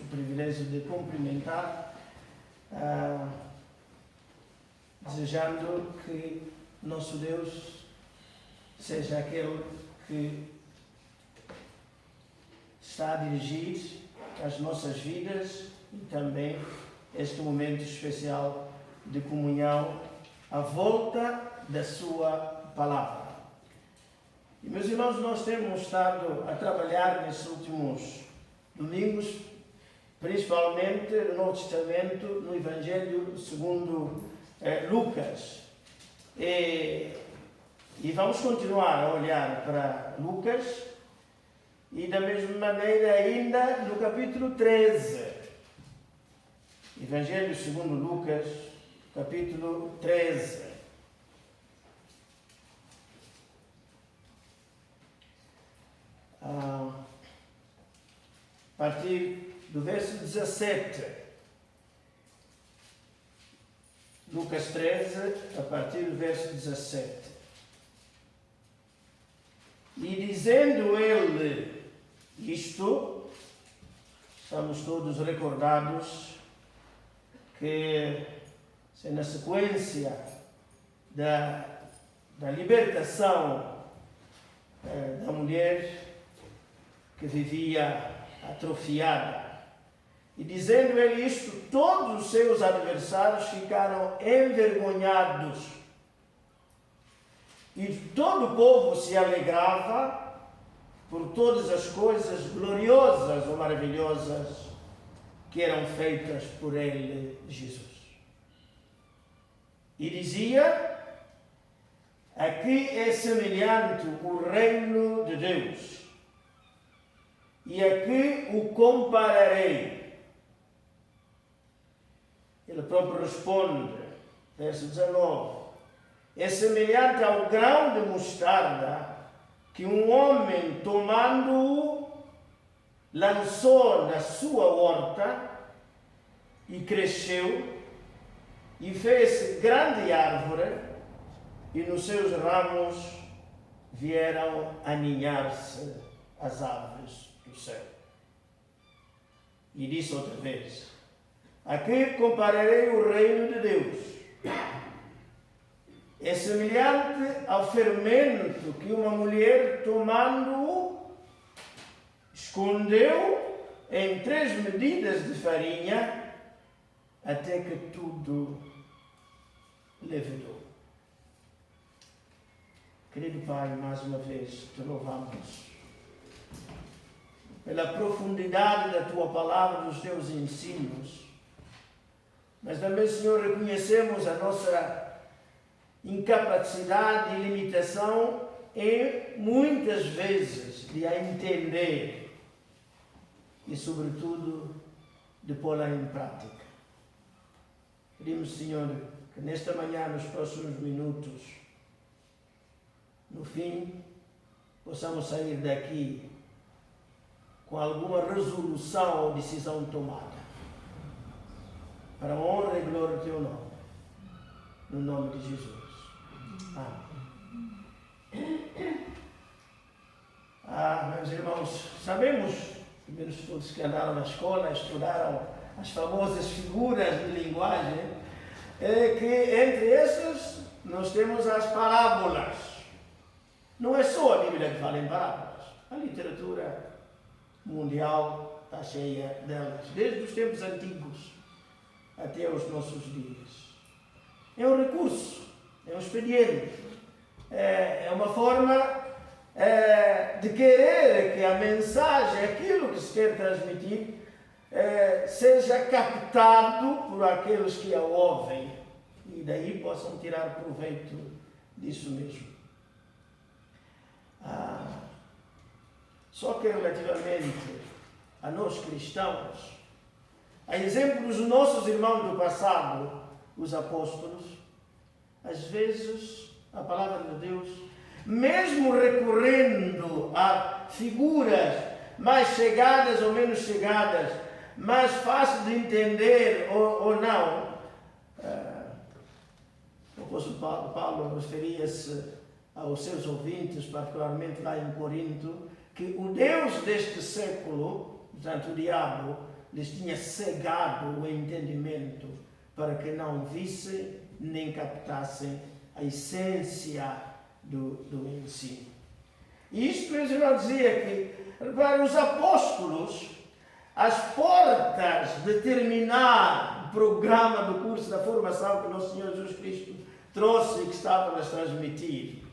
o privilégio de cumprimentar, desejando que nosso Deus seja aquele que está a dirigir as nossas vidas e também este momento especial de comunhão à volta da sua palavra. E, meus irmãos, nós temos estado a trabalhar nesses últimos domingos, principalmente no Novo Testamento, no Evangelho segundo Lucas. E vamos continuar a olhar para Lucas e da mesma maneira ainda no capítulo 13. Evangelho segundo Lucas, capítulo 13. A partir do verso 17. Lucas 13, a partir do verso 17. E dizendo ele isto, estamos todos recordados que se na sequência da libertação da mulher que vivia atrofiada, e dizendo ele isto, todos os seus adversários ficaram envergonhados, e todo o povo se alegrava por todas as coisas gloriosas ou maravilhosas que eram feitas por ele, Jesus. E dizia: aqui é semelhante o reino de Deus, e aqui o compararei. Ele próprio responde, verso 19: é semelhante ao grão de mostarda que um homem, tomando-o, lançou na sua horta e cresceu e fez grande árvore, e nos seus ramos vieram aninhar-se as aves do céu. E disse outra vez: aqui compararei o reino de Deus. É semelhante ao fermento que uma mulher, tomando-o, escondeu em 3 medidas de farinha, até que tudo levedou. Querido Pai, mais uma vez te louvamos pela profundidade da Tua palavra, dos Teus ensinos, mas também, Senhor, reconhecemos a nossa incapacidade e limitação e muitas vezes de a entender e, sobretudo, de pô-la em prática. Pedimos, Senhor, que nesta manhã, nos próximos minutos, no fim, possamos sair daqui com alguma resolução ou decisão tomada, para a honra e glória do Teu nome, no nome de Jesus. Meus irmãos, sabemos, pelo menos todos que andaram na escola, estudaram as famosas figuras de linguagem, que entre essas nós temos as parábolas. Não é só a Bíblia que fala em parábolas. A literatura mundial está cheia delas, desde os tempos antigos até os nossos dias. É um recurso, é um expediente, é uma forma de querer que a mensagem, aquilo que se quer transmitir, seja captado por aqueles que a ouvem e daí possam tirar proveito disso mesmo. Só que relativamente a nós cristãos, a exemplo dos nossos irmãos do passado, os apóstolos, às vezes a palavra de Deus, mesmo recorrendo a figuras mais chegadas ou menos chegadas, mais fáceis de entender ou não, o apóstolo Paulo referia-se aos seus ouvintes, particularmente lá em Corinto, que o Deus deste século Portanto, o diabo lhes tinha cegado o entendimento para que não vissem nem captassem a essência do ensino. E isto, meus irmãos, dizia que para os apóstolos, as portas de terminar o programa do curso da formação que nosso Senhor Jesus Cristo trouxe e que estava a nos transmitir,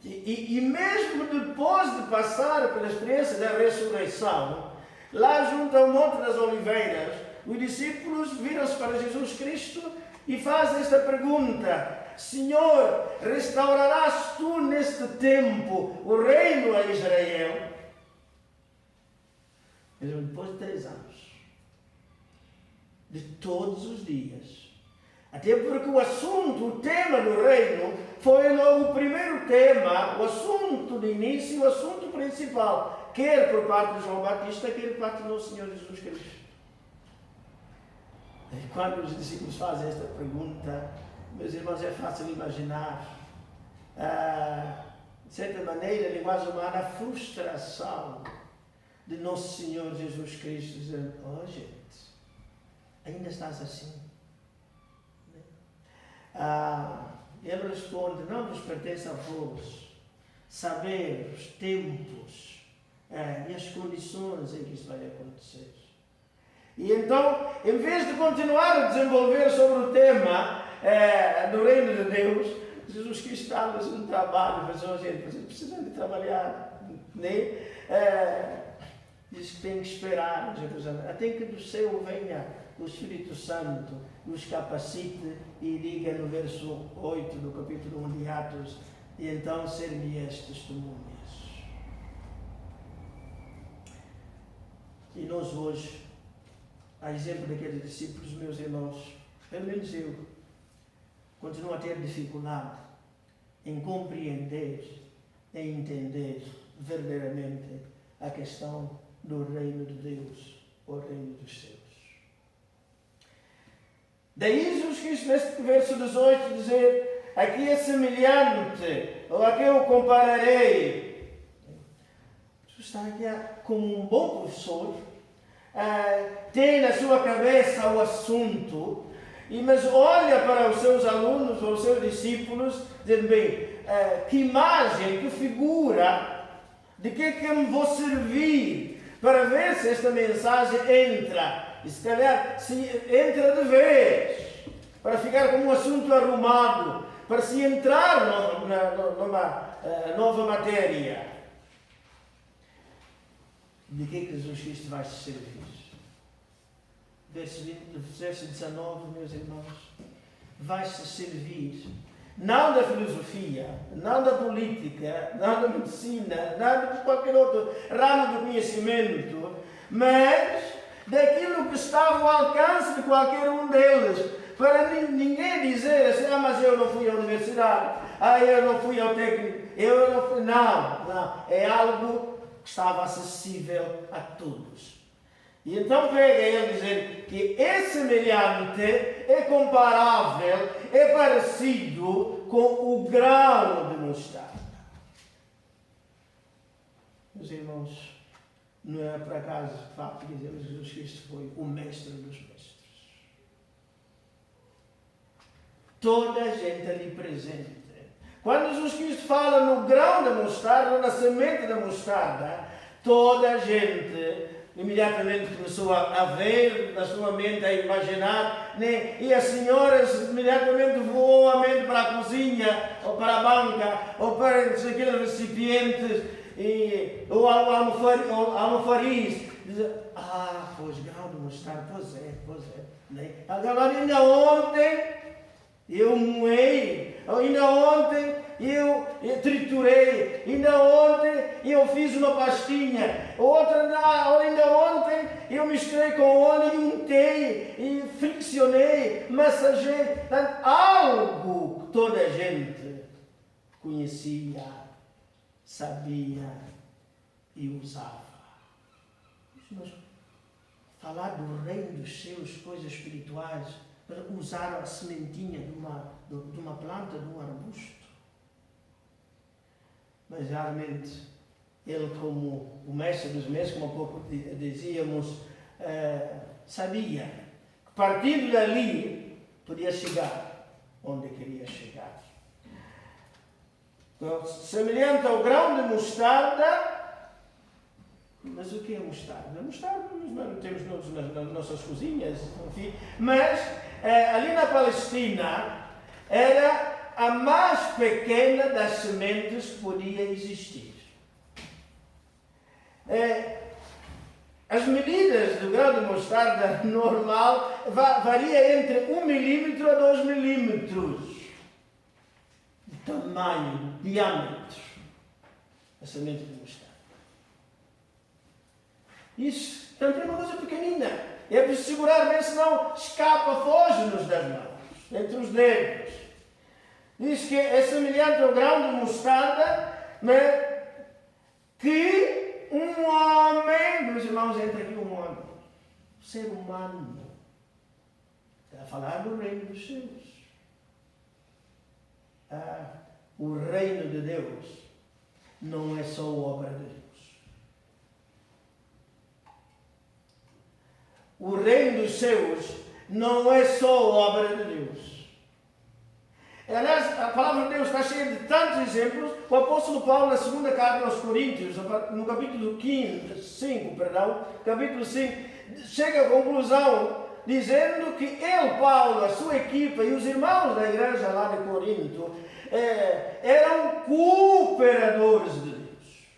e mesmo depois de passar pela experiência da ressurreição, lá junto ao Monte das Oliveiras, os discípulos viram-se para Jesus Cristo e fazem esta pergunta: Senhor, restaurarás tu neste tempo o reino a Israel? Mesmo depois de 3 anos, de todos os dias, até porque o assunto, o tema do reino, foi logo o primeiro tema, o assunto de início e o assunto principal, quer por parte de João Batista, quer por parte do nosso Senhor Jesus Cristo. E quando os discípulos fazem esta pergunta, meus irmãos, é fácil imaginar, de certa maneira, a linguagem humana, a frustração de nosso Senhor Jesus Cristo, dizendo: oh gente, ainda estás assim? Ele responde: não vos pertence a vos saber os tempos e as condições em que isso vai acontecer. E então, em vez de continuar a desenvolver sobre o tema do reino de Deus, Jesus Cristo dá-nos um trabalho, mas gente, vocês precisam de trabalhar, né? Diz que tem que esperar até que do céu venha o Espírito Santo, nos capacite e diga no verso 8 do capítulo 1 de Atos: e então ser-me-eis testemunhas. E nós hoje, a exemplo daqueles discípulos, meus irmãos, pelo menos eu, continuo a ter dificuldade em compreender, em entender verdadeiramente a questão do reino de Deus, o reino dos céus. Daí Jesus Cristo, neste verso 18, dizer: aqui é semelhante, ou aqui eu compararei. Jesus está aqui como um bom professor, tem na sua cabeça o assunto, mas olha para os seus alunos, ou os seus discípulos, dizendo: bem, que imagem, que figura, de que é que eu me vou servir para ver se esta mensagem entra, e se calhar se entra de vez, para ficar como um assunto arrumado, para se entrar numa nova matéria. De que Jesus Cristo vai se servir? Verso 19, meus irmãos, vai-se servir não da filosofia, não da política, não da medicina, não de qualquer outro ramo do conhecimento, mas daquilo que está ao alcance de qualquer um deles, para ninguém dizer assim: mas eu não fui à universidade, eu não fui ao técnico, eu não fui. Não, é algo que estava acessível a todos. E então pega ele dizer que é semelhante, é comparável, é parecido com o grão de mostarda. Meus irmãos, não é por acaso o fato de dizer que Jesus Cristo foi o mestre dos mestres. Toda a gente ali presente. Quando Jesus Cristo fala no grão da mostarda, na semente da mostarda, toda a gente imediatamente começou a ver na sua mente, a imaginar, né? E as senhoras imediatamente voou a mente para a cozinha, ou para a banca, ou para aqueles recipientes, ou almofariz. Pois, grão de mostarda, pois é. Né? Agora, ainda ontem eu moei, ainda ontem eu triturei, ainda ontem eu fiz uma pastinha, ainda ontem eu misturei com óleo e untei, e friccionei, massageei. Algo que toda a gente conhecia, sabia e usava. Mas falar do reino dos céus, coisas espirituais, usar a sementinha de uma planta, de um arbusto. Mas realmente ele, como o mestre dos mestres, como há pouco dizíamos, sabia que partindo dali podia chegar onde queria chegar. Então, semelhante ao grão de mostarda. Mas o que é mostarda? Mostarda nós temos nas nossas cozinhas, enfim. Mas ali na Palestina era a mais pequena das sementes que podia existir. As medidas do grão de mostarda normal varia entre 1 milímetro a 2 milímetros de tamanho, de diâmetro, a semente de mostarda. Isso, portanto, é uma coisa pequenina. É preciso segurar bem, senão escapa, foge-nos das mãos, entre os dedos. Diz que é semelhante ao grão de mostarda, né, que um homem, meus irmãos, entra aqui um homem, ser humano, está a falar do reino dos céus. O reino de Deus não é só obra de Deus. O reino dos céus não é só obra de Deus. Aliás, a palavra de Deus está cheia de tantos exemplos. O apóstolo Paulo, na segunda carta aos Coríntios, no capítulo 5, capítulo 5, chega à conclusão dizendo que ele, Paulo, a sua equipa e os irmãos da igreja lá de Corinto eram cooperadores de Deus.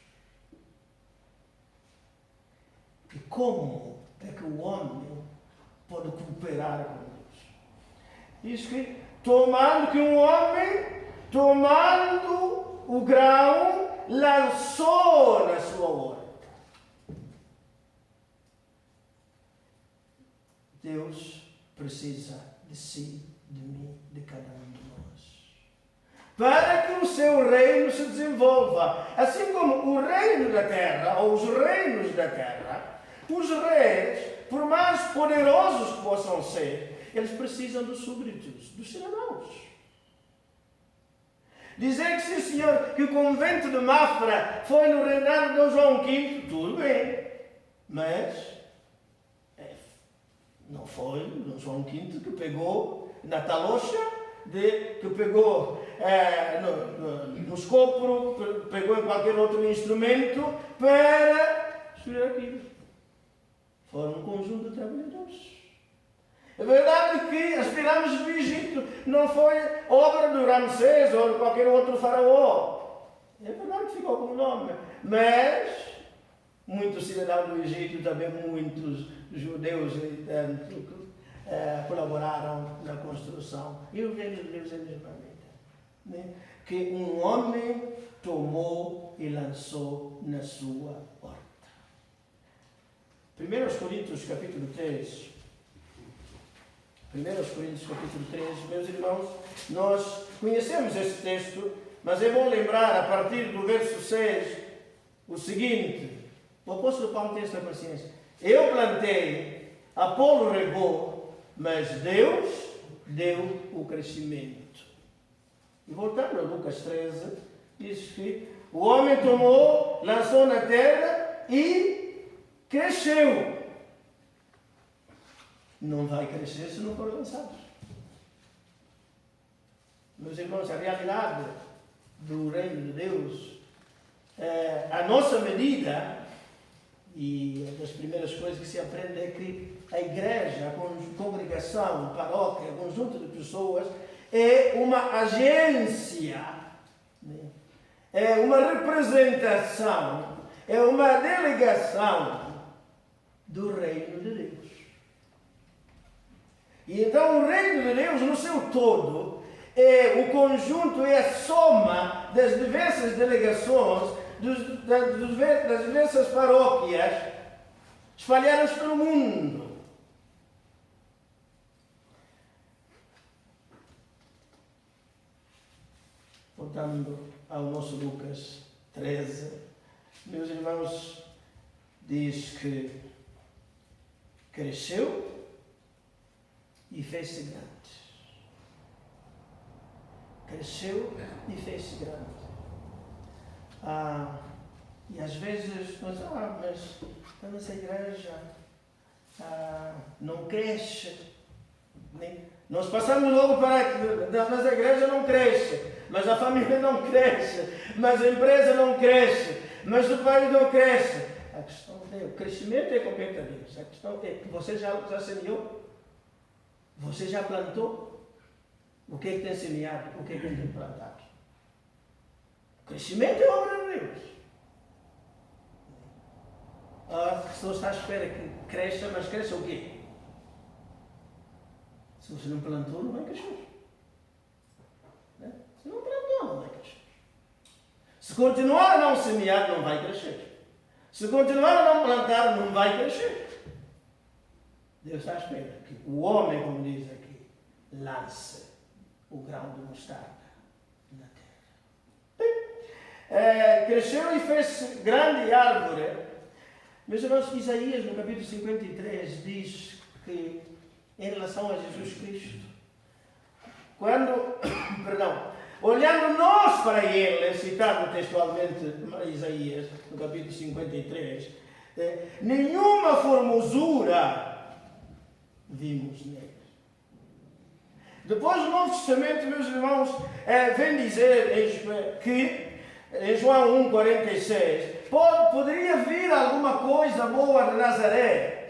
E como é que o homem pode cooperar com Deus? Diz que um homem, tomando o grão, lançou na sua horta. Deus precisa de si, de mim, de cada um de nós, para que o seu reino se desenvolva. Assim como o reino da terra, ou os reinos da terra, os reis, por mais poderosos que possam ser, eles precisam dos súbditos, dos cidadãos. Dizer que sim, senhor, que o convento de Mafra foi no reinado de Dom João V, tudo bem, mas não foi Dom João V que pegou na talocha, que pegou no escopro, pegou em qualquer outro instrumento para destruir aquilo. Foram um conjunto de trabalhadores. É verdade que as pirâmides do Egito não foi obra do Ramsés ou de qualquer outro faraó. É verdade que ficou com o nome. Mas muitos cidadãos do Egito, também muitos judeus colaboraram na construção. E o reino de Deus é a mesma coisa. Que um homem tomou e lançou na sua horta. 1 Coríntios capítulo 3. 1 Coríntios capítulo 3, meus irmãos, nós conhecemos esse texto, mas é bom lembrar a partir do verso 6 o seguinte: o apóstolo Paulo tem esta consciência. Eu plantei, Apolo regou, mas Deus deu o crescimento. E voltando a Lucas 13, diz que o homem tomou, lançou na terra e cresceu. Não vai crescer se não for lançado. Meus irmãos, a realidade do reino de Deus, a nossa medida, e uma das primeiras coisas que se aprende é que a igreja, a congregação, a paróquia, o conjunto de pessoas, é uma agência, é uma representação, é uma delegação do reino de Deus. E então o reino de Deus no seu todo o conjunto, é a soma das diversas delegações, das diversas paróquias espalhadas pelo mundo. Voltando ao nosso Lucas 13, meus irmãos, diz que cresceu e fez-se grande. Cresceu e fez-se grande. E às vezes nós, mas a nossa igreja não cresce. Nós passamos logo para que a nossa igreja não cresce, mas a família não cresce, mas a empresa não cresce, mas o país não cresce. A questão é, o crescimento é compete a Deus. A questão é que você já semeou? Você já plantou? O que é que tem semeado? O que é que tem plantado? O crescimento é obra de Deus. A pessoa está à espera que cresça, mas cresça o quê? Se você não plantou, não vai crescer. Se não plantou, não vai crescer. Se continuar a não semear, não vai crescer. Se continuar a não plantar, não vai crescer. Deus está à espera que o homem, como diz aqui, lance o grão de mostarda na terra. Cresceu e fez grande árvore. Meus irmãos, Isaías, no capítulo 53, diz que, em relação a Jesus Cristo, olhando nós para ele, citado textualmente Isaías, no capítulo 53, nenhuma formosura vimos nele. Depois o Novo Testamento, meus irmãos, vem dizer que, em João 1,46, poderia vir alguma coisa boa de Nazaré.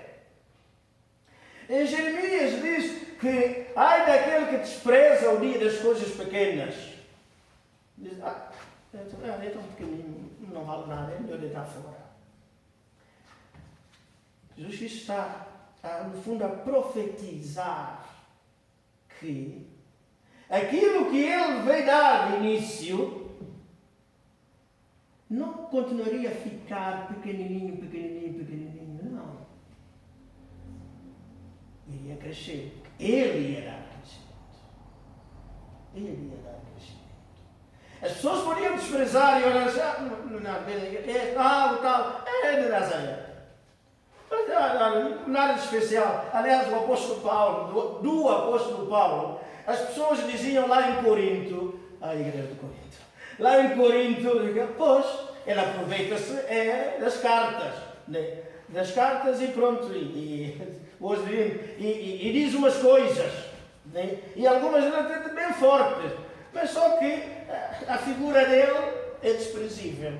Em Jeremias diz que ai daquele que despreza o dia das coisas pequenas. Diz, é tão pequenino, não vale nada, é melhor deitar fora. Jesus está, no fundo, a profetizar que aquilo que ele veio dar de início não continuaria a ficar pequenininho, não. Iria crescer. Ele ia dar crescimento. As pessoas podiam desprezar e olhar assim, é de Nazaré. Nada de especial. Aliás, o apóstolo Paulo, do apóstolo Paulo, as pessoas diziam lá em Corinto, a igreja de Corinto, lá em Corinto, pois, ele aproveita-se das cartas, né? Das cartas e pronto, e diz umas coisas, né? E algumas até bem fortes, mas só que a figura dele é desprezível.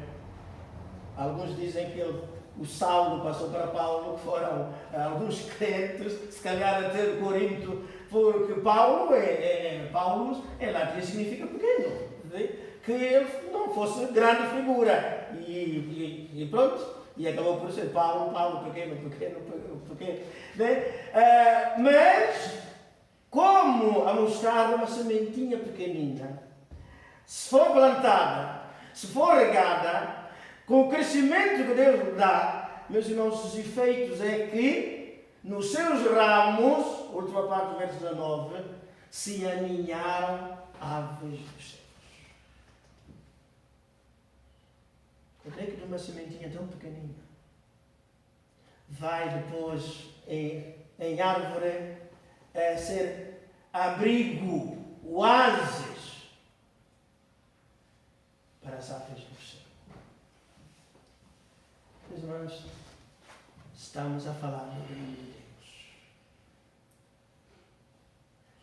Alguns dizem que o Saulo passou para Paulo, que foram alguns crentes, se calhar até de Corinto, porque Paulo em latim significa pequeno, né? Que ele não fosse grande figura, e pronto. E acabou por ser Paulo, pequeno. Né? Mas, como a mostarda, uma sementinha pequenina, se for plantada, se for regada, com o crescimento que Deus dá, meus irmãos, os efeitos é que, nos seus ramos, última parte do verso 19, se aninharam aves dos céus. Quando é que de uma sementinha tão pequenina vai depois em árvore ser abrigo, oásis para as aves do céu? Meus irmãos, estamos a falar do reino de Deus.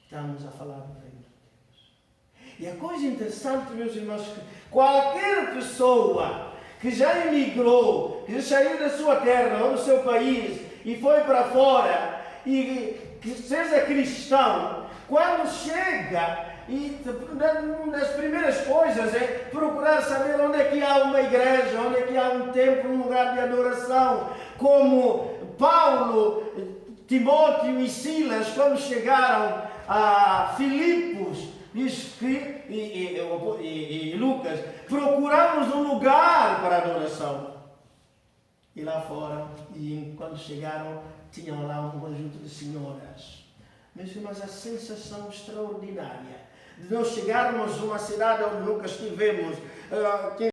Estamos a falar do reino de Deus. E a coisa interessante, meus irmãos, que qualquer pessoa que já emigrou, que já saiu da sua terra ou do seu país e foi para fora, e que seja cristão, quando chega, e uma das primeiras coisas é procurar saber onde é que há uma igreja, onde é que há um templo, um lugar de adoração, como Paulo, Timóteo e Silas, quando chegaram a Filipos, diz que, e Lucas, procuramos um lugar para adoração. E lá fora, e quando chegaram, tinham lá um conjunto de senhoras. Meus irmãos, a sensação extraordinária de nós chegarmos a uma cidade onde nunca estivemos,